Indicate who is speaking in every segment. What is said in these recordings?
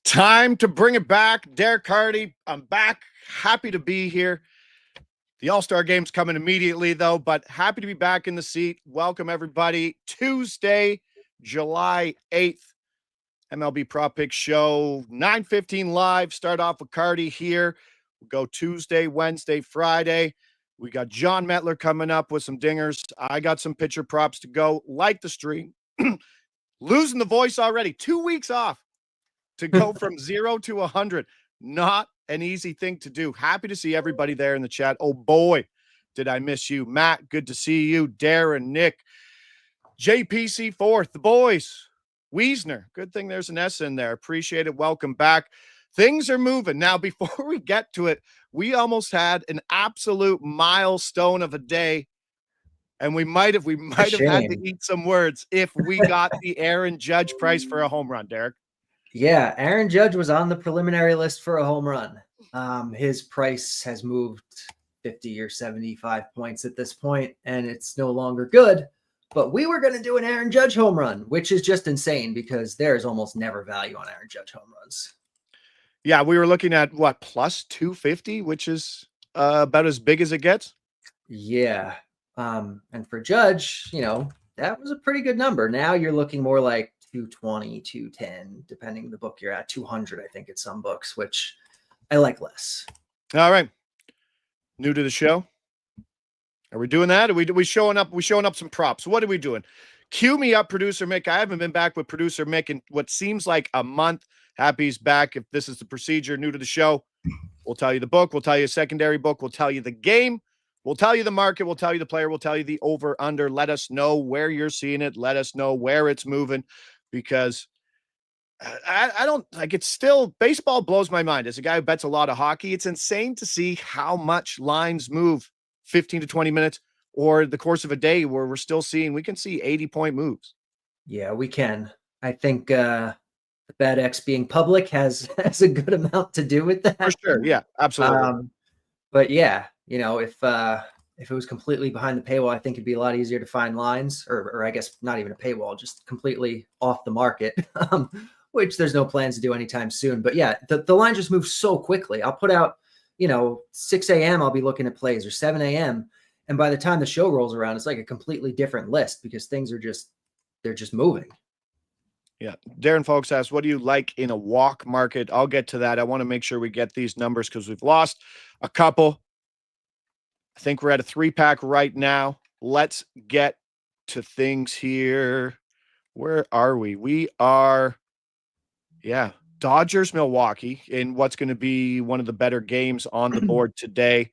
Speaker 1: Time to bring it back. Derek Carty, I'm back. Happy to be here. The All-Star game's coming immediately, though, but happy to be back in the seat. Welcome, everybody. Tuesday, July 8th, MLB Prop Pick Show, 9:15 live. Start off with Carty here. We'll go Tuesday, Wednesday, Friday. We got Jon Metler coming up with some dingers. I got some pitcher props to go. Like the stream. Losing the voice already. 2 weeks off to go from 0 to 100. Not an easy thing to do. Happy to see everybody there in the chat. Oh boy, did I miss you. Matt, good to see you. Darren, Nick, JPC fourth, the boys, Wiesner. Good thing there's an S in there. Appreciate it. Welcome back. Things are moving. Now, before we get to it, we almost had an absolute milestone of a day. And we might have had to eat some words if we got the Aaron Judge price for a home run, Derek.
Speaker 2: Yeah, Aaron Judge was on the preliminary list for a home run. His price has moved 50 or 75 points at this point, and it's no longer good. But we were going to do an Aaron Judge home run, which is just insane because there is almost never value on Aaron Judge home runs.
Speaker 1: Yeah, we were looking at, what, plus 250, which is about as big as it gets?
Speaker 2: Yeah. And for Judge, that was a pretty good number. Now you're looking more like 220, 210, depending the book you're at, 200, I think, at some books, which I like less.
Speaker 1: All right. New to the show? Are we doing that? Are we showing up? We showing up some props. What are we doing? Cue me up, producer Mick. I haven't been back with producer Mick in what seems like a month. Happy he's back. If this is the procedure, new to the show, we'll tell you the book. We'll tell you a secondary book. We'll tell you the game. We'll tell you the market. We'll tell you the player. We'll tell you the over under. Let us know where you're seeing it. Let us know where it's moving. Because I don't like it's still baseball blows my mind as a guy who bets a lot of hockey. It's insane to see how much lines move 15 to 20 minutes or the course of a day where we can see 80-point moves.
Speaker 2: Yeah, we can. I think the Bad X being public has a good amount to do with that.
Speaker 1: For sure. Yeah, absolutely.
Speaker 2: But yeah, if it was completely behind the paywall, I think it'd be a lot easier to find lines, or I guess not even a paywall, just completely off the market, which there's no plans to do anytime soon. But yeah, the line just moves so quickly. I'll put out, 6 a.m. I'll be looking at plays, or 7 a.m. And by the time the show rolls around, it's like a completely different list because things are they're just moving.
Speaker 1: Yeah. Darren Folks asks, what do you like in a walk market? I'll get to that. I want to make sure we get these numbers because we've lost a couple. I think we're at a 3-pack right now. Let's get to things here. Where are we? We are, Dodgers, Milwaukee, in what's going to be one of the better games on the board today.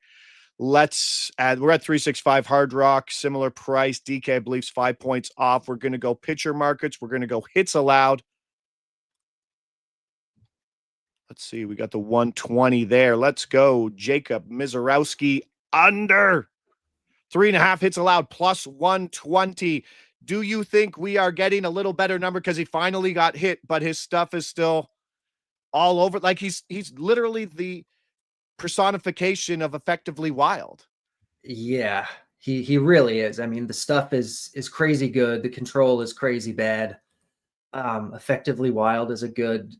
Speaker 1: Let's add, we're at 365 Hard Rock, similar price. DK, I believe, is 5 points off. We're going to go pitcher markets. We're going to go hits allowed. Let's see. We got the 120 there. Let's go. Jacob Mizorowski under 3.5 hits allowed plus 120. Do you think we are getting a little better number because he finally got hit, but his stuff is still all over? Like he's literally the personification of effectively wild.
Speaker 2: Yeah, he really is. I mean, the stuff is crazy good. The control is crazy bad. Effectively wild is a good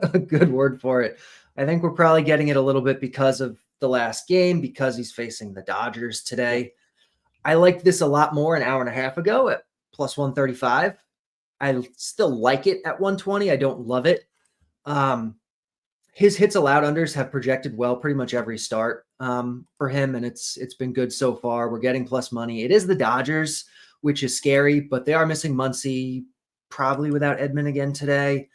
Speaker 2: word for it. I think we're probably getting it a little bit because of the last game, because he's facing the Dodgers today. I liked this a lot more an hour and a half ago at plus 135. I still like it at 120. I don't love it. His hits allowed unders have projected well pretty much every start for him, and it's been good so far. We're getting plus money. It is the Dodgers, which is scary, but they are missing Muncy, probably without Edman again today.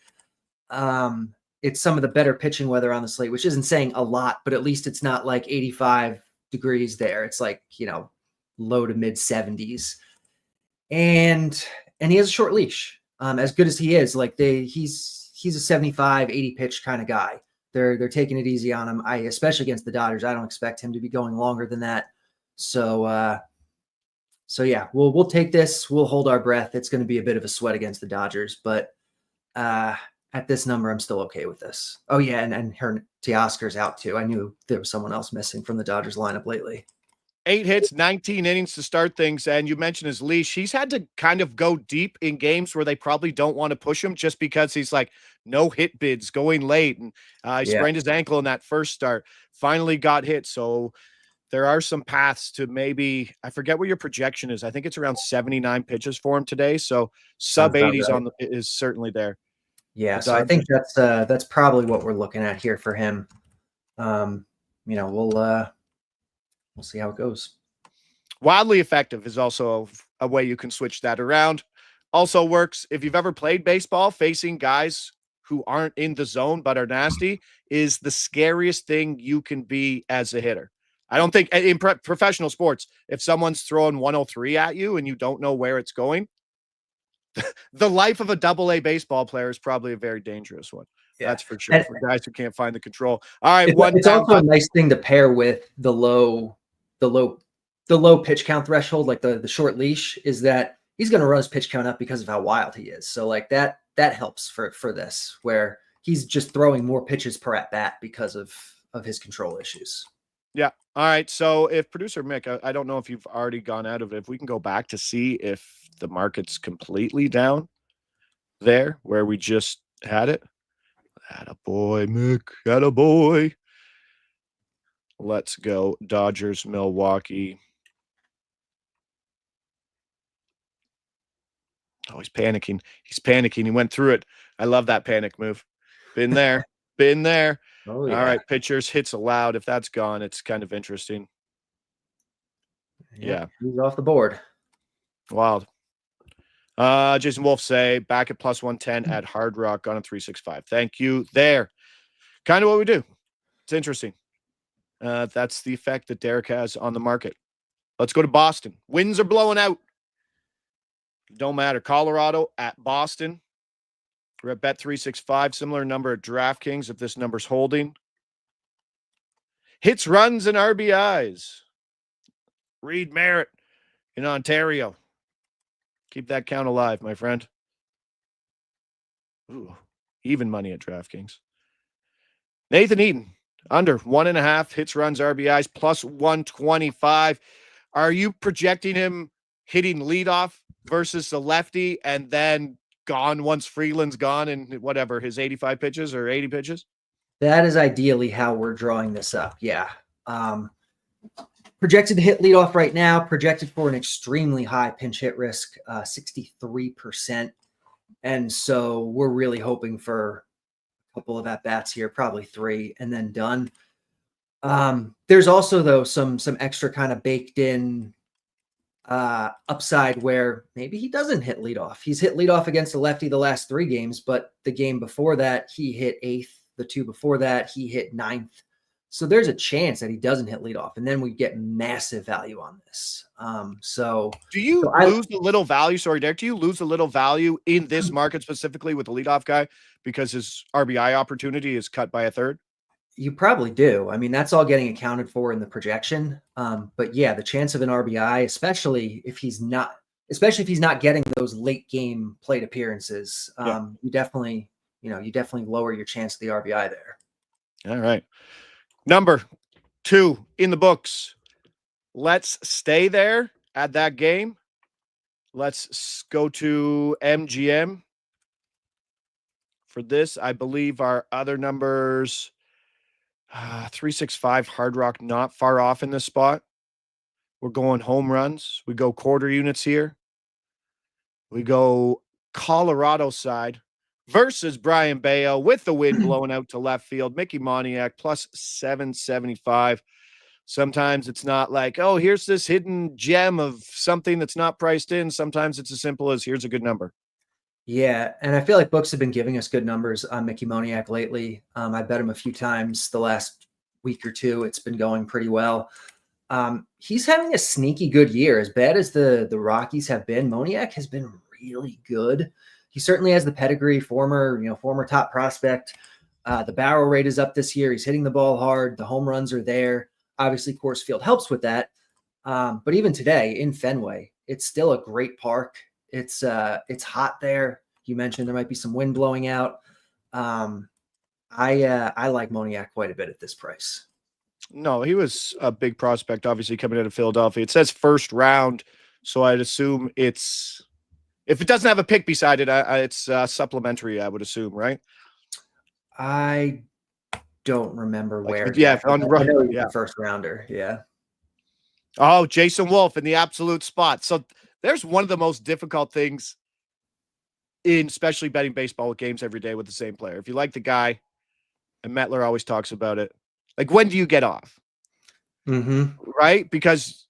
Speaker 2: It's some of the better pitching weather on the slate, which isn't saying a lot, but at least it's not like 85 degrees there. It's like, low to mid 70s. And he has a short leash. As good as he is, like he's a 75, 80 pitch kind of guy. They're taking it easy on him. Especially against the Dodgers, I don't expect him to be going longer than that. So yeah, we'll take this. We'll hold our breath. It's going to be a bit of a sweat against the Dodgers, but at this number, I'm still okay with this. Oh yeah, and Teoscar's out too. I knew there was someone else missing from the Dodgers lineup lately.
Speaker 1: 8 hits, 19 innings to start things. And you mentioned his leash. He's had to kind of go deep in games where they probably don't want to push him just because he's like no hit bids going late. And he
Speaker 2: Yeah.
Speaker 1: sprained his ankle in that first start, finally got hit. So there are some paths to maybe, I forget what your projection is. I think it's around 79 pitches for him today. So
Speaker 2: Sounds
Speaker 1: sub
Speaker 2: about
Speaker 1: 80s
Speaker 2: right.
Speaker 1: on the is certainly there.
Speaker 2: Yeah,
Speaker 1: The
Speaker 2: so I think
Speaker 1: Dodgers,
Speaker 2: that's probably what we're looking at here for him. We'll see how it goes.
Speaker 1: wildly effective is also a way you can switch that around. Also works if you've ever played baseball, facing guys who aren't in the zone but are nasty is the scariest thing you can be as a hitter. I don't think in professional sports, if someone's throwing 103 at you and you don't know where it's going, the life of a double A baseball player is probably a very dangerous one.
Speaker 2: Yeah.
Speaker 1: That's for sure.
Speaker 2: And
Speaker 1: For guys who can't find the control. All right,
Speaker 2: it's,
Speaker 1: one
Speaker 2: it's
Speaker 1: down.
Speaker 2: also a nice thing to pair with the low pitch count threshold, like the short leash, is that he's going to run his pitch count up because of how wild he is. So like that helps for this, where he's just throwing more pitches per at bat because of his control issues.
Speaker 1: Yeah. All right. So if producer Mick, I don't know if you've already gone out of it. If we can go back to see if the market's completely down there where we just had it. Attaboy, Mick. Attaboy. Let's go. Dodgers, Milwaukee. Oh, he's panicking. He's panicking. He went through it. I love that panic move. Been there. Been there.
Speaker 2: Oh yeah.
Speaker 1: All right. Pitchers, hits allowed. If that's gone, it's kind of interesting. Yeah.
Speaker 2: He's off the board.
Speaker 1: Wild. Jason Wolf say back at plus 110 at Hard Rock on a 365. Thank you. There. Kind of what we do. It's interesting. That's the effect that Derek has on the market. Let's go to Boston. Winds are blowing out. Don't matter. Colorado at Boston. We're at Bet 365. Similar number at DraftKings if this number's holding. Hits, runs, and RBIs. Reed Merritt in Ontario. Keep that count alive, my friend. Ooh, even money at DraftKings. Nathan Eaton, under 1.5 hits, runs, RBIs, plus 125. Are you projecting him hitting leadoff versus the lefty and then gone once Freeland's gone in whatever, his 85 pitches or 80 pitches?
Speaker 2: That is ideally how we're drawing this up. Yeah. Projected to hit leadoff right now, projected for an extremely high pinch hit risk, 63%. And so we're really hoping for a couple of at-bats here, probably 3, and then done. There's also, though, some extra kind of baked in upside where maybe he doesn't hit leadoff. He's hit leadoff against the lefty the last 3 games, but the game before that, he hit 8th. The 2 before that, he hit 9th. So there's a chance that he doesn't hit leadoff, and then we get massive value on this.
Speaker 1: Do you lose a little value? Sorry, Derek. Do you lose a little value in this market specifically with the leadoff guy because his RBI opportunity is cut by a third?
Speaker 2: You probably do. I mean, that's all getting accounted for in the projection. But yeah, the chance of an RBI, especially if he's not getting those late game plate appearances, you definitely lower your chance of the RBI there.
Speaker 1: All right. Number 2 in the books. Let's stay there at that game. Let's go to MGM for this. I believe our other numbers, 365 Hard Rock, not far off in this spot. We're going home runs. We go quarter units here. We go Colorado side versus Brian Bayo with the wind blowing out to left field. Mickey Moniak plus 775. Sometimes it's not like, oh, here's this hidden gem of something that's not priced in. Sometimes it's as simple as here's a good number.
Speaker 2: Yeah, and I feel like books have been giving us good numbers on Mickey Moniak lately. I bet him a few times the last week or 2. It's been going pretty well. He's having a sneaky good year. As bad as the Rockies have been, Moniak has been really good. He certainly has the pedigree, former top prospect. The barrel rate is up this year. He's hitting the ball hard. The home runs are there. Obviously, Coors Field helps with that. But even today in Fenway, it's still a great park. It's hot there. You mentioned there might be some wind blowing out. I like Moniak quite a bit at this price.
Speaker 1: No, he was a big prospect, obviously coming out of Philadelphia. It says first round, so I'd assume it's if it doesn't have a pick beside it, it's supplementary. I would assume, right?
Speaker 2: I don't remember
Speaker 1: Like,
Speaker 2: where
Speaker 1: yeah,
Speaker 2: exactly.
Speaker 1: on the
Speaker 2: I
Speaker 1: run,
Speaker 2: know he was
Speaker 1: yeah.
Speaker 2: a first rounder. Yeah.
Speaker 1: Oh, Jason Wolf in the absolute spot. So there's one of the most difficult things in especially betting baseball with games every day with the same player. If you like the guy, and Metler always talks about it, like when do you get off?
Speaker 2: Mm-hmm.
Speaker 1: Right? Because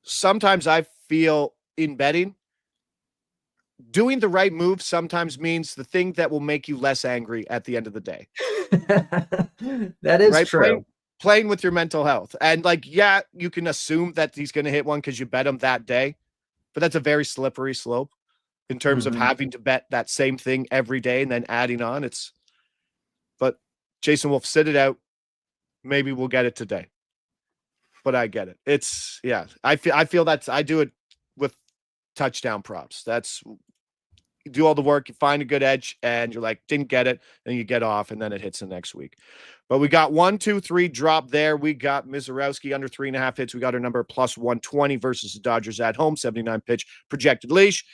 Speaker 1: sometimes I feel in betting, doing the right move sometimes means the thing that will make you less angry at the end of the day.
Speaker 2: That is
Speaker 1: Right?
Speaker 2: true.
Speaker 1: Playing with your mental health. And like, yeah, you can assume that he's going to hit one because you bet him that day, but that's a very slippery slope in terms of
Speaker 2: Mm-hmm.
Speaker 1: having to bet that same thing every day and then adding on. But Jason Wolf, sit it out. Maybe we'll get it today. But I get it. It's yeah. I feel that's I do it with touchdown props. That's you do all the work, you find a good edge, and you're like, didn't get it, and you get off, and then it hits the next week. But we got 1, 2, 3 drop there. We got Mizorowski under 3.5 hits. We got our number plus 120 versus the Dodgers at home, 79 pitch projected leash.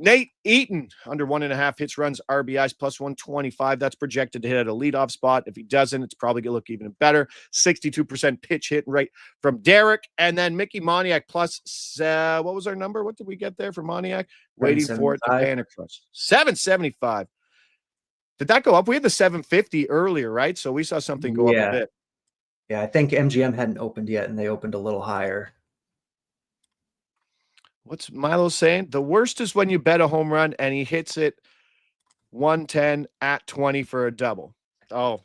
Speaker 1: Nate Eaton under 1.5 hits, runs, RBIs plus 125. That's projected to hit at a leadoff spot. If he doesn't, it's probably going to look even better. 62% pitch hit rate from Derek. And then Mickey Moniak plus, what was our number? What did we get there for Moniak? Waiting for it. The Banner Crush. 775. Did that go up? We had the 750 earlier, right? So we saw something go up a bit.
Speaker 2: Yeah, I think MGM hadn't opened yet, and they opened a little higher.
Speaker 1: What's Milo saying? The worst is when you bet a home run and he hits it 110 at 20 for a double. Oh,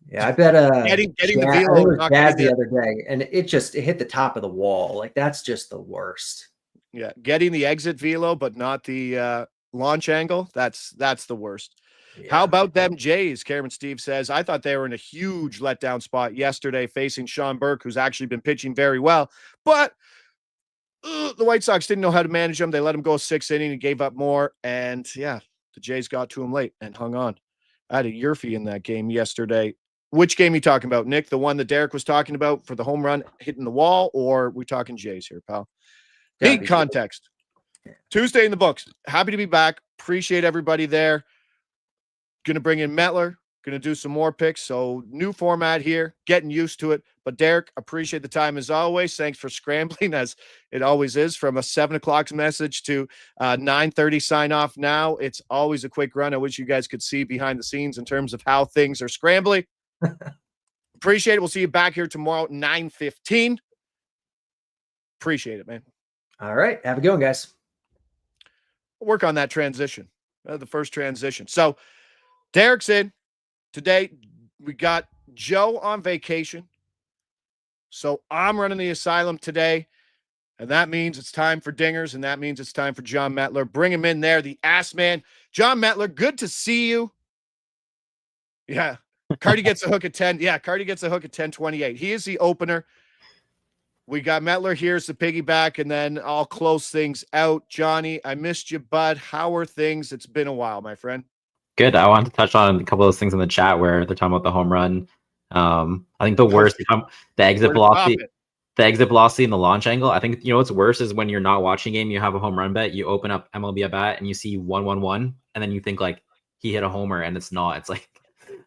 Speaker 2: yeah. I bet
Speaker 1: getting the
Speaker 2: I think
Speaker 1: velo.
Speaker 2: it was Jazz the other day, and it hit the top of the wall. Like that's just the worst.
Speaker 1: Yeah, getting the exit velo, but not the launch angle. That's the worst. Yeah. How about them Jays? Cameron Steve says, I thought they were in a huge letdown spot yesterday facing Sean Burke, who's actually been pitching very well, but the White Sox didn't know how to manage him. They let him go 6 innings and gave up more. And yeah, the Jays got to him late and hung on. I had a Yurfie in that game yesterday. Which game are you talking about, Nick? The one that Derek was talking about for the home run hitting the wall, or are we talking Jays here, pal? Big context. Yeah. Tuesday in the books. Happy to be back. Appreciate everybody there. Going to bring in Metler. Going to do some more picks. So new format here, getting used to it. But Derek, appreciate the time as always. Thanks for scrambling as it always is from a 7 o'clock message to 9:30 sign off. Now it's always a quick run. I wish you guys could see behind the scenes in terms of how things are scrambling. Appreciate it. We'll see you back here tomorrow at 9:15. Appreciate it, man.
Speaker 2: All right. Have a good one, guys.
Speaker 1: Work on that transition. The first transition. So Derek's in. Today, we got Joe on vacation. So I'm running the asylum today. And that means it's time for dingers. And that means it's time for Jon Metler. Bring him in there, the ass man. Jon Metler, good to see you. Yeah. Carty gets a hook at 10. Yeah, Carty gets a hook at 10:28. He is the opener. We got Metler here's the piggyback, and then I'll close things out. Johnny, I missed you, bud. How are things? It's been a while, my friend.
Speaker 3: Good. I wanted to touch on a couple of those things in the chat where they're talking about the home run. I think the worst, the exit velocity, and the launch angle. I think, what's worse is when you're not watching a game, you have a home run bet, you open up MLB at bat and you see 1-1-1, and then you think like he hit a homer, and it's not. It's like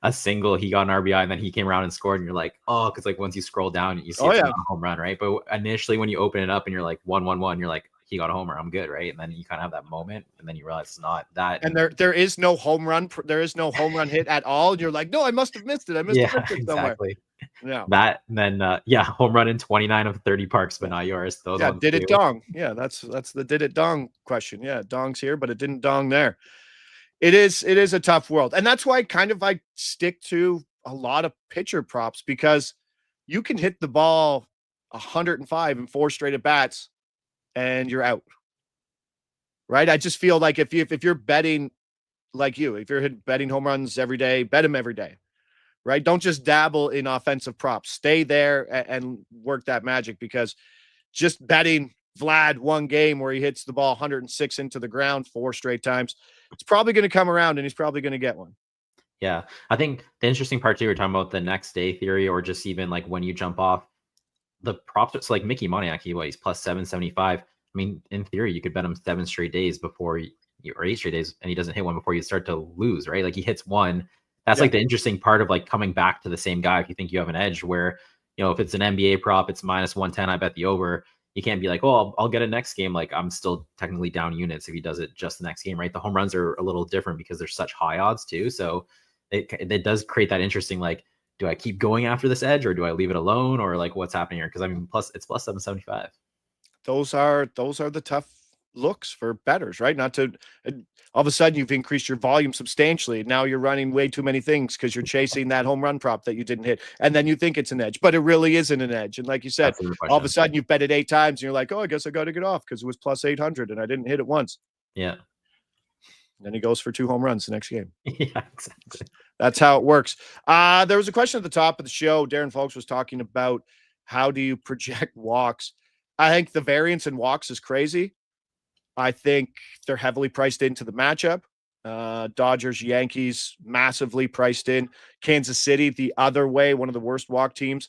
Speaker 3: a single, he got an RBI, and then he came around and scored, and you're like, oh, because like once you scroll down, you see it's not a home run, right? But initially when you open it up and you're like 1-1-1, you're like, he got a homer, I'm good, right? And then you kind of have that moment, and then you realize it's not that.
Speaker 1: And there is no home run. There is no home run hit at all. And you're like, no, I must have missed it. I missed it somewhere.
Speaker 3: Exactly.
Speaker 1: Yeah.
Speaker 3: That and then home run in 29 of 30 parks, but not yours. Those
Speaker 1: did it dong? Yeah, that's the did it dong question. Yeah, dong's here, but it didn't dong there. It is a tough world, and that's why I stick to a lot of pitcher props, because you can hit the ball 105 in 4 straight at bats, and you're out. Right? I just feel like if you're betting like if you're betting home runs every day, bet them every day. Right? Don't just dabble in offensive props. Stay there and work that magic, because just betting Vlad one game where he hits the ball 106 into the ground 4 straight times, it's probably going to come around and he's probably going to get one.
Speaker 3: Yeah. I think the interesting part too, we're talking about the next day theory, or just even like when you jump off the props. It's like Mickey Moniak, he's plus 775. I mean, in theory, you could bet him 7 straight days before or 8 straight days, and he doesn't hit one before you start to lose, right? Like he hits one. That's like the interesting part of like coming back to the same guy if you think you have an edge, where, if it's an NBA prop, it's minus 110, I bet the over. You can't be like, oh, I'll get a next game. Like I'm still technically down units if he does it just the next game, right? The home runs are a little different because they're such high odds too. So it does create that interesting, like, do I keep going after this edge or do I leave it alone, or like what's happening here? Because I mean, it's plus 775.
Speaker 1: Those are the tough looks for bettors, right? Not to all of a sudden you've increased your volume substantially. Now you're running way too many things because you're chasing that home run prop that you didn't hit, and then you think it's an edge, but it really isn't an edge. And like you said, all of a sudden you've bet it 8 times, and you're like, oh, I guess I got to get off because it was plus 800 and I didn't hit it once.
Speaker 3: Yeah.
Speaker 1: And then he goes for 2 home runs the next game.
Speaker 3: Yeah, exactly.
Speaker 1: That's how it works. There was a question at the top of the show. Darren Folks was talking about how do you project walks. I think the variance in walks is crazy. I think they're heavily priced into the matchup. Dodgers, Yankees, massively priced in. Kansas City, the other way, one of the worst walk teams.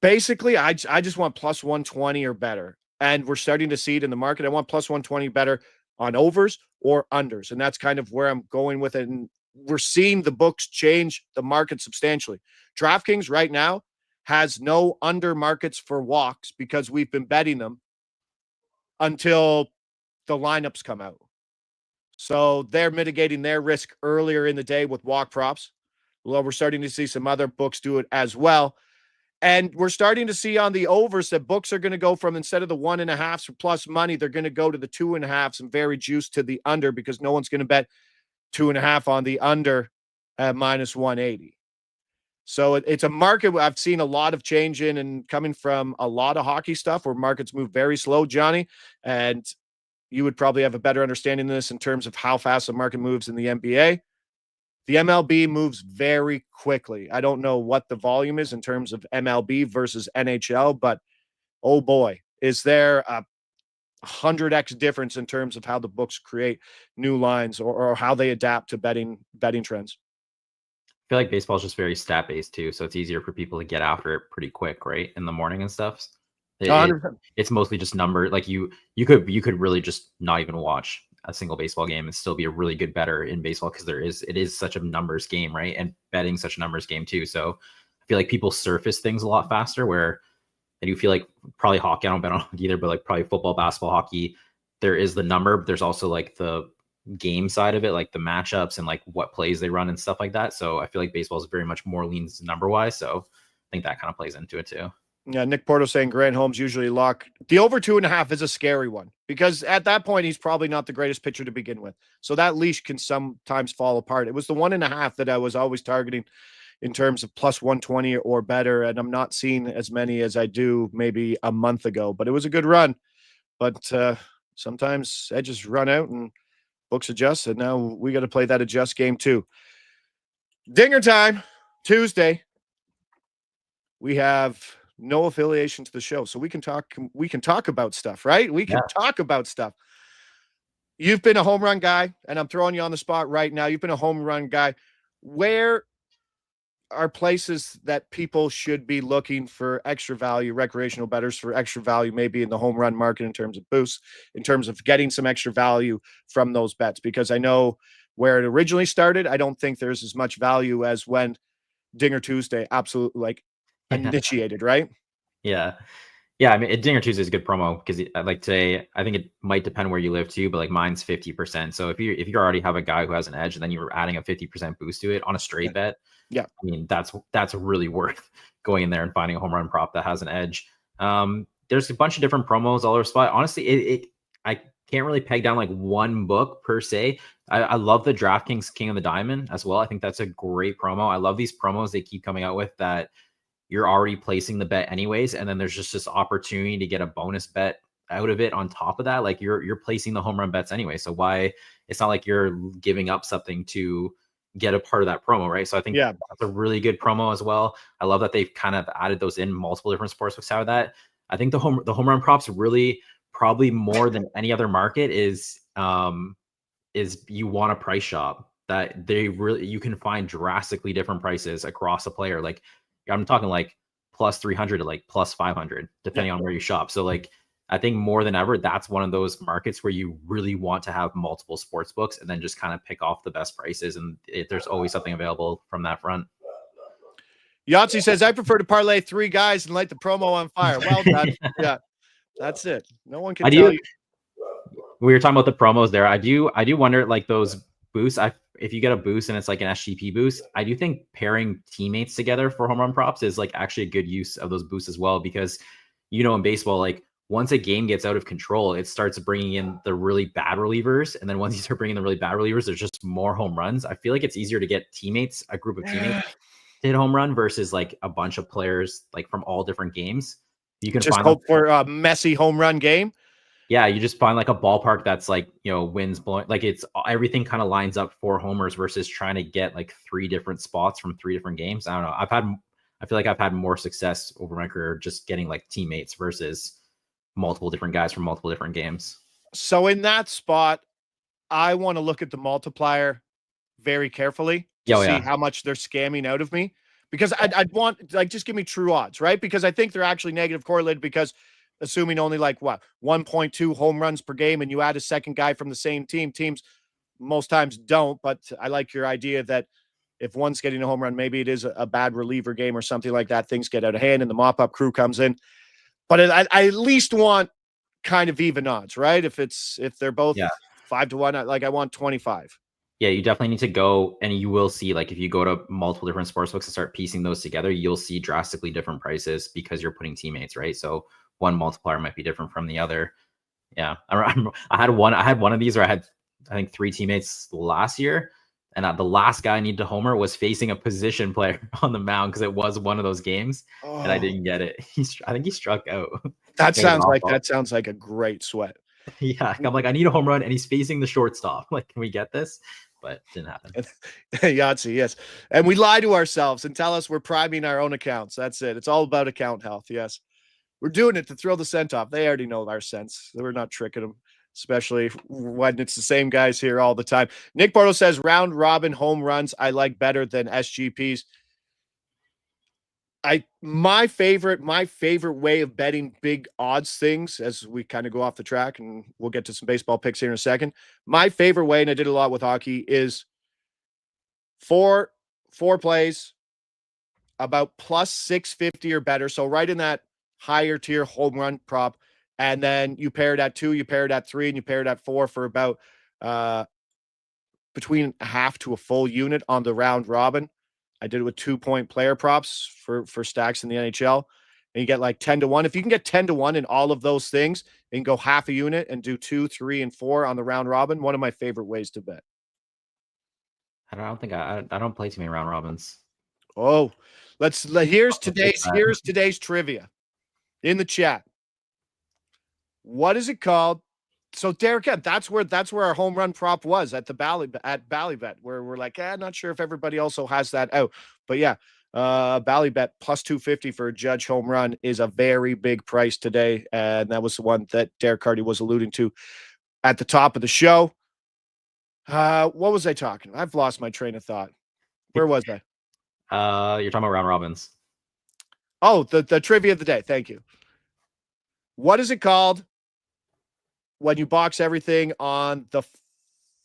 Speaker 1: Basically, I just want plus 120 or better. And we're starting to see it in the market. I want plus 120 better on overs or unders. And that's kind of where I'm going with it. And we're seeing the books change the market substantially. DraftKings right now has no under markets for walks because we've been betting them until the lineups come out. So they're mitigating their risk earlier in the day with walk props. Well, we're starting to see some other books do it as well. And we're starting to see on the overs that books are going to go from, instead of the 1.5s for plus money, they're going to go to the 2.5s and very juiced to the under, because no one's going to bet 2.5 on the under at minus 180. So it's a market I've seen a lot of change in, and coming from a lot of hockey stuff where markets move very slow, Johnny. And you would probably have a better understanding of this in terms of how fast the market moves in the NBA. The MLB moves very quickly. I don't know what the volume is in terms of MLB versus NHL, but oh boy, is there a 100x difference in terms of how the books create new lines or how they adapt to betting trends.
Speaker 3: I feel like baseball is just very stat based too, so it's easier for people to get after it pretty quick, right, in the morning and stuff. It's mostly just number. Like you could really just not even watch a single baseball game and still be a really good bettor in baseball, because it is such a numbers game, right? And betting such a numbers game too. So I feel like people surface things a lot faster, where I do feel like probably hockey, I don't bet on hockey either, but like probably football, basketball, hockey, there is the number, but there's also like the game side of it, like the matchups and like what plays they run and stuff like that. So I feel like baseball is very much more leans number wise. So I think that kind of plays into it too.
Speaker 1: Yeah, Nick Porto saying Grant Holmes usually lock. The over 2.5 is a scary one, because at that point he's probably not the greatest pitcher to begin with. So that leash can sometimes fall apart. It was the 1.5 that I was always targeting in terms of plus 120 or better, and I'm not seeing as many as I do maybe a month ago. But it was a good run. But sometimes edges run out and books adjust, and now we got to play that adjust game too. Dinger time, Tuesday. We have no affiliation to the show, so we can talk about stuff, right? We can talk about stuff. You've been a home run guy, and I'm throwing you on the spot right now. You've been a home run guy. Where are places that people should be looking for extra value, recreational bettors for extra value, maybe in the home run market, in terms of boosts, in terms of getting some extra value from those bets? Because I know where it originally started, I don't think there's as much value as when Dinger Tuesday absolutely initiated, right?
Speaker 3: Yeah. I mean, Dinger Tuesday is a good promo, because like today, I think it might depend where you live too, but like mine's 50%. So if you already have a guy who has an edge and then you're adding a 50% boost to it on a straight bet, I mean, that's really worth going in there and finding a home run prop that has an edge. There's a bunch of different promos all over spot. Honestly, I can't really peg down like one book per se. I love the DraftKings King of the Diamond as well. I think that's a great promo. I love these promos they keep coming out with that you're already placing the bet anyways, and then there's just this opportunity to get a bonus bet out of it on top of that. Like you're placing the home run bets anyway, so why? It's not like you're giving up something to get a part of that promo, right? So I think that's a really good promo as well. I love that they've kind of added those in multiple different sportsbooks out of that. I think the home run props really, probably more than any other market, is you want a price shop. that you can find drastically different prices across a player. Like I'm talking like plus 300 to like plus 500, depending on where you shop. So like, I think more than ever, that's one of those markets where you really want to have multiple sports books and then just kind of pick off the best prices. And there's always something available from that front.
Speaker 1: Yahtzee says, I prefer to parlay 3 guys and light the promo on fire. Well done. Yeah, that's it. No one can tell you.
Speaker 3: We were talking about the promos there. I do wonder, like those boosts. If you get a boost and it's like an SGP boost, I do think pairing teammates together for home run props is like actually a good use of those boosts as well, because in baseball, like once a game gets out of control, it starts bringing in the really bad relievers, and then once you start bringing the really bad relievers, there's just more home runs. I feel like it's easier to get a group of teammates to hit home run versus like a bunch of players like from all different games. You can
Speaker 1: just hope for a messy home run game.
Speaker 3: Yeah, you just find like a ballpark that's like, winds blowing, like it's everything kind of lines up for homers versus trying to get like 3 different spots from 3 different games. I don't know. I feel like I've had more success over my career just getting like teammates versus multiple different guys from multiple different games.
Speaker 1: So in that spot, I want to look at the multiplier very carefully to see how much they're scamming out of me, because I'd want, like, just give me true odds, right? Because I think they're actually negative correlated, because assuming only like 1.2 home runs per game, and you add a second guy from the same teams most times don't. But I like your idea that if one's getting a home run, maybe it is a bad reliever game or something like that. Things get out of hand and the mop-up crew comes in. But I at least want kind of even odds, right? If they're both 5-1, I want 25.
Speaker 3: Yeah, you definitely need to go, and you will see, like, if you go to multiple different sportsbooks and start piecing those together, you'll see drastically different prices because you're putting teammates, right? So one multiplier might be different from the other. Yeah, I had one of these where I had, I think, 3 teammates last year, and the last guy I needed to homer was facing a position player on the mound because it was one of those games, and I didn't get it. I think he struck out.
Speaker 1: That sounds like a great sweat.
Speaker 3: Yeah, I'm like, I need a home run, and he's facing the shortstop. Like, can we get this? But it didn't happen.
Speaker 1: Yahtzee, yes. And we lie to ourselves and tell us we're priming our own accounts. That's it. It's all about account health. Yes. We're doing it to throw the scent off. They already know our sense. We're not tricking them, especially when it's the same guys here all the time. Nick Bordeaux says round robin home runs I like better than SGPs. My favorite way of betting big odds things, as we kind of go off the track, and we'll get to some baseball picks here in a second. My favorite way, and I did a lot with hockey, is four plays about plus 650 or better. So right in that higher tier home run prop. And then you pair it at 2, you pair it at 3, and you pair it at 4 for about between a half to a full unit on the round robin. I did it with 2-point player props for stacks in the NHL, and you get like 10-1. If you can get 10-1 in all of those things and go half a unit and do 2, 3, and 4 on the round robin, one of my favorite ways to bet.
Speaker 3: I don't play too many round robins.
Speaker 1: Oh, here's today's trivia in the chat. What is it called? So Derek, that's where our home run prop was at Ballybet, where we're like, not sure if everybody also has that out, but yeah, Ballybet plus 250 for a Judge home run is a very big price today, and that was the one that Derek Carty was alluding to at the top of the show. What was I talking? I've lost my train of thought. Where was I?
Speaker 3: You're talking about round robins.
Speaker 1: Oh, the trivia of the day. Thank you. What is it called when you box everything on the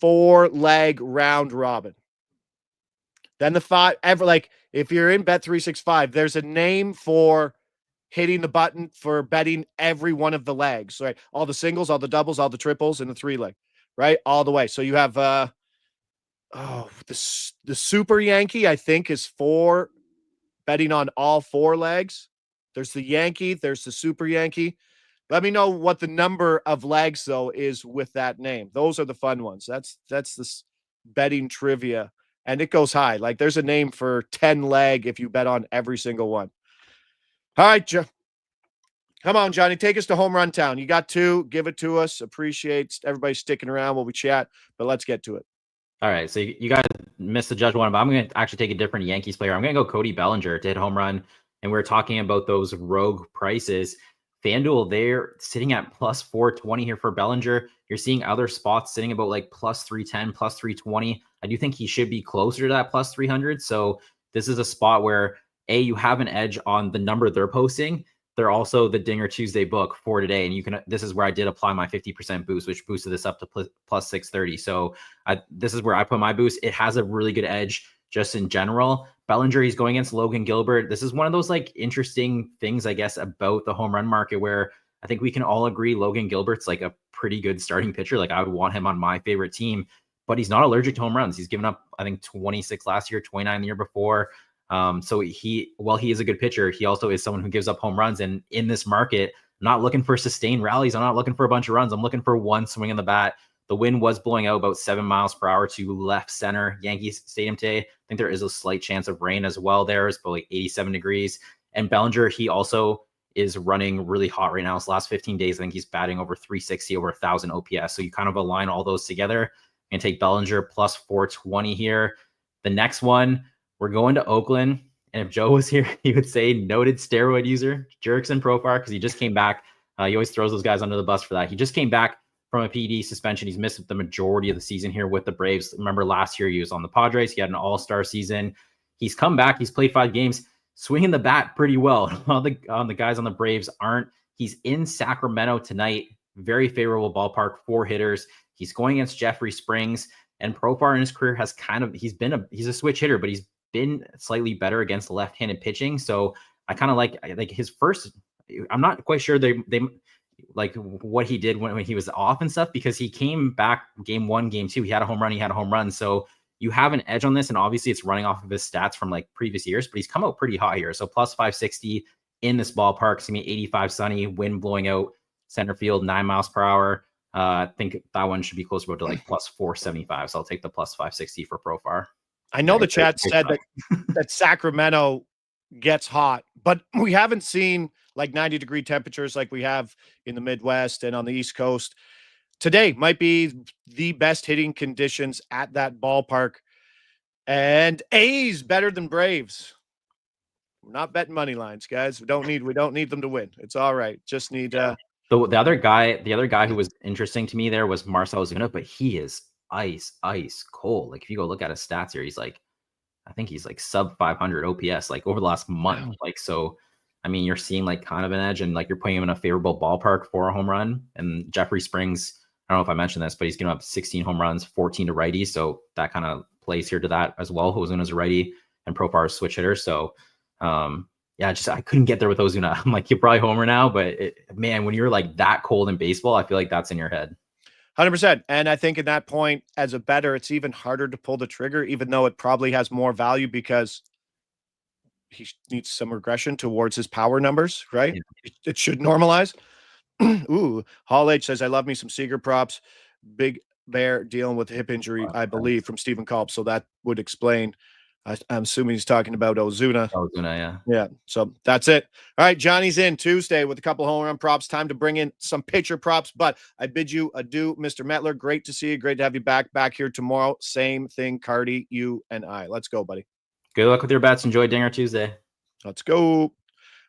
Speaker 1: 4-leg round robin? Then the 5, if you're in Bet365, there's a name for hitting the button for betting every one of the legs, right? All the singles, all the doubles, all the triples, and the 3-leg, right? All the way. So you have the Super Yankee, I think, is for betting on all 4 legs. There's the Yankee, there's the Super Yankee. Let me know what the number of legs, though, is with that name. Those are the fun ones. That's this betting trivia, and it goes high. Like, there's a name for 10-leg if you bet on every single one. All right, come on, Johnny. Take us to Home Run Town. You got 2. Give it to us. Appreciate everybody sticking around while we chat, but let's get to it.
Speaker 3: All right, so you guys missed the Judge one, but I'm going to actually take a different Yankees player. I'm going to go Cody Bellinger to hit home run, and we're talking about those rogue prices. FanDuel, they're sitting at plus 420 here for Bellinger. You're seeing other spots sitting about like plus 310, plus 320. I do think he should be closer to that plus 300. So this is a spot where you have an edge on the number they're posting. They're also the Dinger Tuesday book for today. And this is where I did apply my 50% boost, which boosted this up to plus 630. So this is where I put my boost. It has a really good edge just in general. Bellinger, he's going against Logan Gilbert. This is one of those like interesting things, I guess, about the home run market where I think we can all agree Logan Gilbert's like a pretty good starting pitcher. Like I would want him on my favorite team, but he's not allergic to home runs. He's given up, I think, 26 last year, 29 the year before. So he is a good pitcher, he also is someone who gives up home runs. And in this market, I'm not looking for sustained rallies. I'm not looking for a bunch of runs. I'm looking for one swing in the bat. The wind was blowing out about 7 miles per hour to left center Yankees Stadium today. I think there is a slight chance of rain as well. There is about like 87 degrees. And Bellinger, he also is running really hot right now. His last 15 days, I think he's batting over 360, over 1,000 OPS. So you kind of align all those together and take Bellinger plus 420 here. The next one, we're going to Oakland. And if Joe was here, he would say noted steroid user, Jurickson Profar, because he just came back. He always throws those guys under the bus for that. He just came back from a PED suspension. He's missed the majority of the season here with the Braves. Remember last year he was on the Padres. He had an all-star season. He's come back. He's played 5 games, swinging the bat pretty well. All the guys on the Braves aren't. He's in Sacramento tonight. Very favorable ballpark, 4 hitters. He's going against Jeffrey Springs, and Profar in his career has he's a switch hitter, but he's been slightly better against left-handed pitching. So I kind of like his first, I'm not quite sure they like what he did when he was off and stuff, because he came back game 1, game 2, he had a home run. So you have an edge on this. And obviously it's running off of his stats from like previous years, but he's come out pretty hot here. So plus 560 in this ballpark. It's gonna be 85 sunny, wind blowing out center field, 9 miles per hour. I think that one should be closer to like plus 475. So I'll take the plus 560 for Profar.
Speaker 1: I know the chat said that Sacramento gets hot, but we haven't seen like 90-degree temperatures like we have in the Midwest and on the East Coast. Today might be the best hitting conditions at that ballpark. And A's better than Braves. We're not betting money lines, guys. We don't need them to win. It's all right. Just need
Speaker 3: the other guy who was interesting to me there was Marcell Ozuna, but he is ice cold. Like if you go look at his stats here, I think he's like sub 500 OPS like over the last month. Wow. Like, so I mean, you're seeing like kind of an edge, and like you're putting him in a favorable ballpark for a home run. And Jeffrey Springs, I don't know if I mentioned this, but he's giving up 16 home runs, 14 to righties. So that kind of plays here to that as well. Ozuna's a righty and Profar is switch hitter. So yeah, I couldn't get there with Ozuna. I'm like, you're probably homer now, but man, when you're like that cold in baseball, I feel like that's in your head.
Speaker 1: 100%. And I think at that point, as a bettor, it's even harder to pull the trigger, even though it probably has more value because he needs some regression towards his power numbers, right? Yeah. It should normalize. Ooh, Hall H says, I love me some Seager props. Big Bear dealing with a hip injury, I believe, from Stephen Culp. So that would explain. I'm assuming he's talking about Ozuna. Yeah. So that's it. All right. Johnny's in Tuesday with a couple home run props. Time to bring in some pitcher props, but I bid you adieu, Mr. Metler. Great to see you. Great to have you back here tomorrow. Same thing, Carty, you and I. Let's go, buddy.
Speaker 3: Good luck with your bets. Enjoy Dinger Tuesday.
Speaker 1: Let's go. All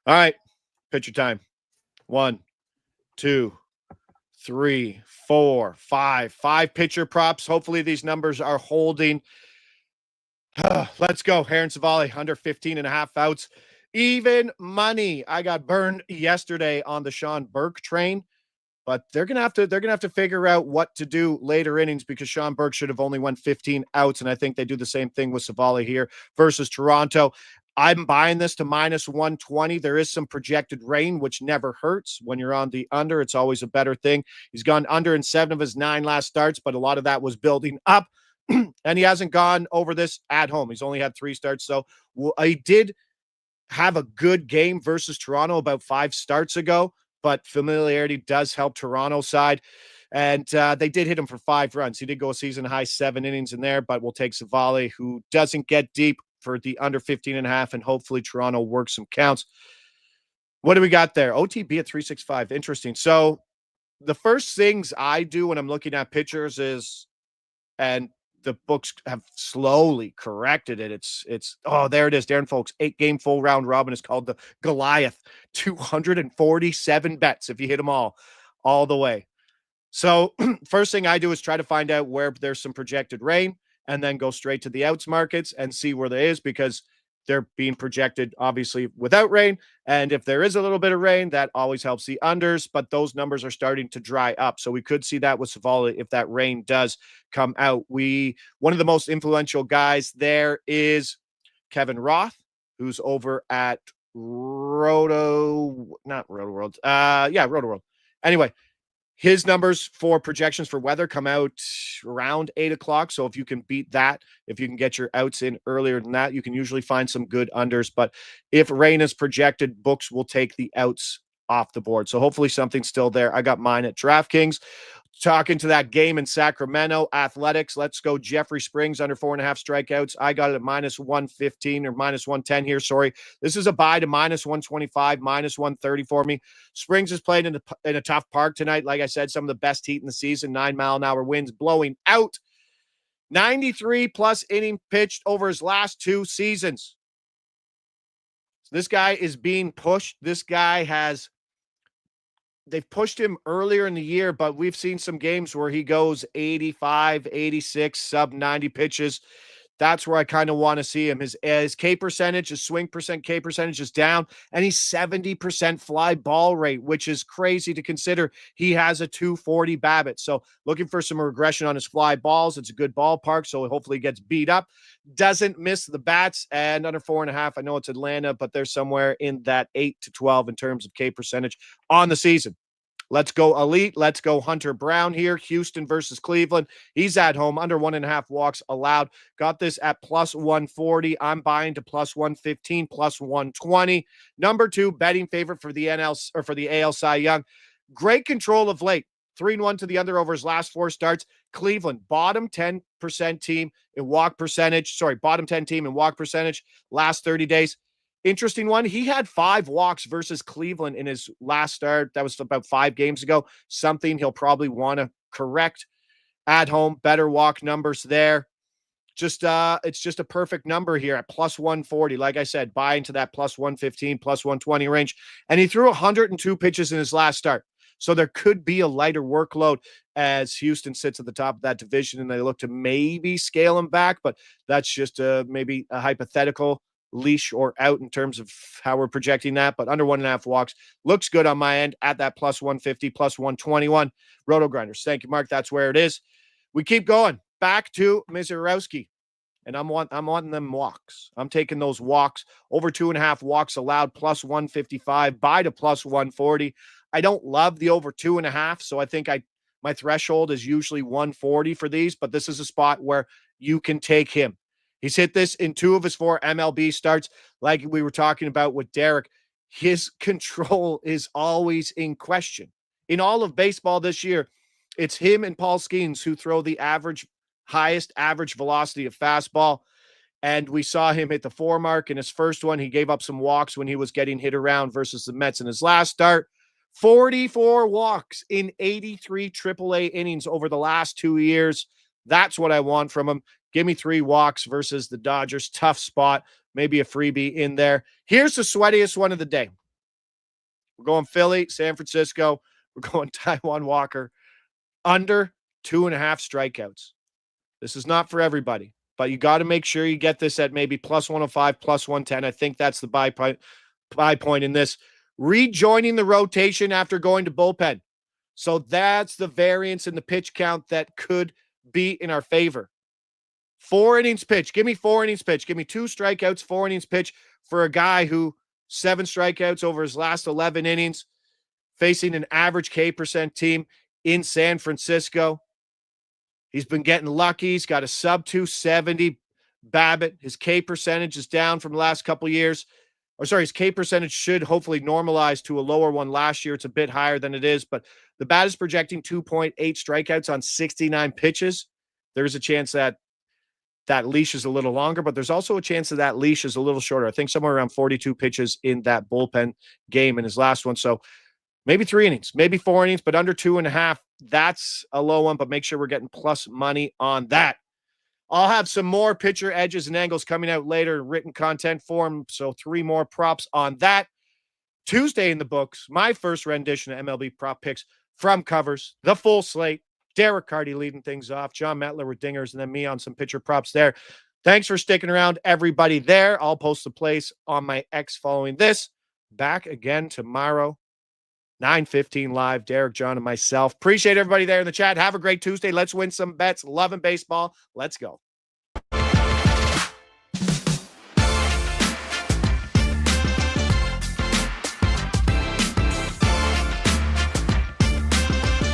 Speaker 1: right. Pitcher time. 1, 2, 3, 4, 5. 5 pitcher props. Hopefully these numbers are holding. Let's go. Aaron Savali under 15.5 outs. Even money. I got burned yesterday on the Sean Burke train, but they're gonna have to figure out what to do later innings because Sean Burke should have only won 15 outs, and I think they do the same thing with Savali here versus Toronto. I'm buying this to minus 120. There is some projected rain, which never hurts. When you're on the under, it's always a better thing. He's gone under in 7 of his 9 last starts, but a lot of that was building up. And he hasn't gone over this at home. He's only had 3 starts. So he did have a good game versus Toronto about 5 starts ago, but familiarity does help Toronto's side. And they did hit him for 5 runs. He did go a season high 7 innings in there, but we'll take Savali, who doesn't get deep, for the under 15.5, and hopefully Toronto works some counts. What do we got there? OTB at 365. Interesting. So the first things I do when I'm looking at pitchers is, and the books have slowly corrected it. It's there it is. Darren Folks, 8-game full round robin is called the Goliath. 247 bets if you hit them all the way. So first thing I do is try to find out where there's some projected rain. and then go straight to the outs markets and see where there is, because they're being projected obviously without rain. And if there is a little bit of rain, that always helps the unders, but those numbers are starting to dry up. So we could see that with Savala if that rain does come out. One of the most influential guys there is Kevin Roth, who's over at Roto World. Anyway, his numbers for projections for weather come out around 8 o'clock. So if you can beat that, if you can get your outs in earlier than that, you can usually find some good unders. But if rain is projected, books will take the outs off the board. So hopefully something's still there. I got mine at DraftKings. Talking to that game in Sacramento, Athletics. Let's go Jeffrey Springs under 4.5 strikeouts. I got it at -115 or -110 here. Sorry. This is a buy to -125, -130 for me. Springs is playing in a tough park tonight. Like I said, some of the best heat in the season, 9-mile-an-hour winds blowing out. 93 plus inning pitched over his last 2 seasons. So this guy is being pushed. They've pushed him earlier in the year, but we've seen some games where he goes 85, 86, sub 90 pitches. That's where I kind of want to see him. His K percentage, his swing K percentage is down, and he's 70% fly ball rate, which is crazy to consider. He has a 240 BABIP. So looking for some regression on his fly balls. It's a good ballpark, so hopefully he gets beat up. Doesn't miss the bats, and under 4.5. I know it's Atlanta, but they're somewhere in that 8 to 12 in terms of K percentage on the season. Let's go elite. Let's go Hunter Brown here. Houston versus Cleveland. He's at home, under 1.5 walks allowed. Got this at +140. I'm buying to +115, +120. Number 2 betting favorite for the NL or for the AL Cy Young. Great control of late. 3-1 to the under over his last 4 starts. Cleveland, bottom 10% team in walk percentage. Sorry, bottom 10 team in walk percentage last 30 days. Interesting one. He had 5 walks versus Cleveland in his last start. That was about 5 games ago. Something he'll probably want to correct at home. Better walk numbers there. It's just a perfect number here at +140. Like I said, buy into that +115, +120 range. And he threw 102 pitches in his last start. So there could be a lighter workload as Houston sits at the top of that division and they look to maybe scale him back, but that's just maybe a hypothetical leash or out in terms of how we're projecting that. But under 1.5 walks looks good on my end at that +150, +121. Roto Grinders. Thank you, Mark. That's where it is. We keep going back to Mizorowski, and I'm wanting them walks. I'm taking those walks over 2.5 walks allowed, +155, buy to +140. I don't love the over 2.5, so I think my threshold is usually 140 for these, but this is a spot where you can take him. He's hit this in 2 of his 4 MLB starts. Like we were talking about with Derek, his control is always in question. In all of baseball this year, it's him and Paul Skeens who throw the highest average velocity of fastball. And we saw him hit the 4 mark in his first one. He gave up some walks when he was getting hit around versus the Mets in his last start. 44 walks in 83 AAA innings over the last 2 years. That's what I want from him. Give me 3 walks versus the Dodgers. Tough spot. Maybe a freebie in there. Here's the sweatiest one of the day. We're going Philly, San Francisco. We're going Taijuan Walker. Under 2.5 strikeouts. This is not for everybody, but you got to make sure you get this at maybe +105, +110. I think that's the buy point in this. Rejoining the rotation after going to bullpen. So that's the variance in the pitch count that could be in our favor. 4 innings pitch. Give me 4 innings pitch. Give me 2 strikeouts, 4 innings pitch for a guy who 7 strikeouts over his last 11 innings, facing an average K percent team in San Francisco. He's been getting lucky. He's got a sub 270 BABIP. His K percentage is down from the last couple years. His K percentage should hopefully normalize to a lower one last year. It's a bit higher than it is, but the bat is projecting 2.8 strikeouts on 69 pitches. There's a chance that leash is a little longer, but there's also a chance that leash is a little shorter. I think somewhere around 42 pitches in that bullpen game in his last one. So maybe 3 innings, maybe 4 innings, but under 2.5. That's a low one, but make sure we're getting plus money on that. I'll have some more pitcher edges and angles coming out later in written content form. So 3 more props on that. Tuesday in the books, my first rendition of MLB prop picks from covers, the full slate. Derek Carty leading things off, Jon Metler with dingers, and then me on some pitcher props there. Thanks for sticking around, everybody there. I'll post the place on my X following this. Back again tomorrow, 9:15 live. Derek, John, and myself. Appreciate everybody there in the chat. Have a great Tuesday. Let's win some bets. Loving baseball. Let's go.